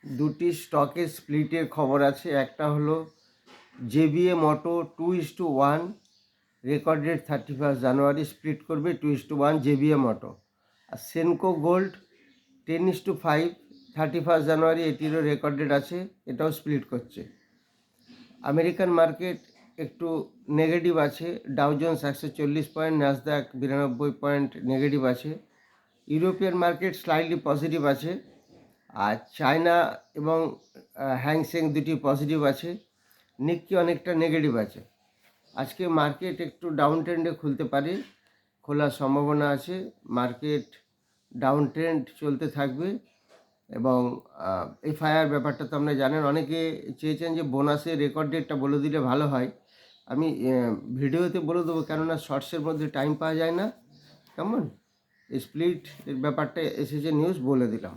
দুটি স্টকের স্প্লিটের খবর আছে। একটা হলো জেবিএম অটো 2:1, রেকর্ড ডেট 31 জানুয়ারি, স্প্লিট করবে 2:1 জেবিএম অটো। আর সেনকো গোল্ড 10:5 31 জানুয়ারি, এটিরও রেকর্ড ডেট আছে, এটাও স্প্লিট করছে। আমেরিকান মার্কেট একটু নেগেটিভ আছে, Dow Jones 140 point, Nasdaq 92 point negative আছে। ইউরোপিয়ান মার্কেট স্লাইটলি পজিটিভ আছে, আর চায়না এবং হ্যাংসেং দুটি পজিটিভ আছে। নিক্কি অনেকটা নেগেটিভ আছে। আজকে মার্কেট একটু ডাউন ট্রেন্ডে খুলতে পারে, খোলার সম্ভাবনা আছে। মার্কেট ডাউন ট্রেন্ড চলতে থাকবে। এবং এফআইআর ব্যাপারটা তো আপনারা জানেন, অনেকে চেয়েছেন যে বোনাসের রেকর্ড ডেটটা বলে দিলে ভালো হয়। আমি ভিডিওতে বলে দেবো, কেননা শর্টসের মধ্যে টাইম পাওয়া যায় না। কেমন, স্প্লিট এর ব্যাপারটা এসেছে নিউজ, বলে দিলাম।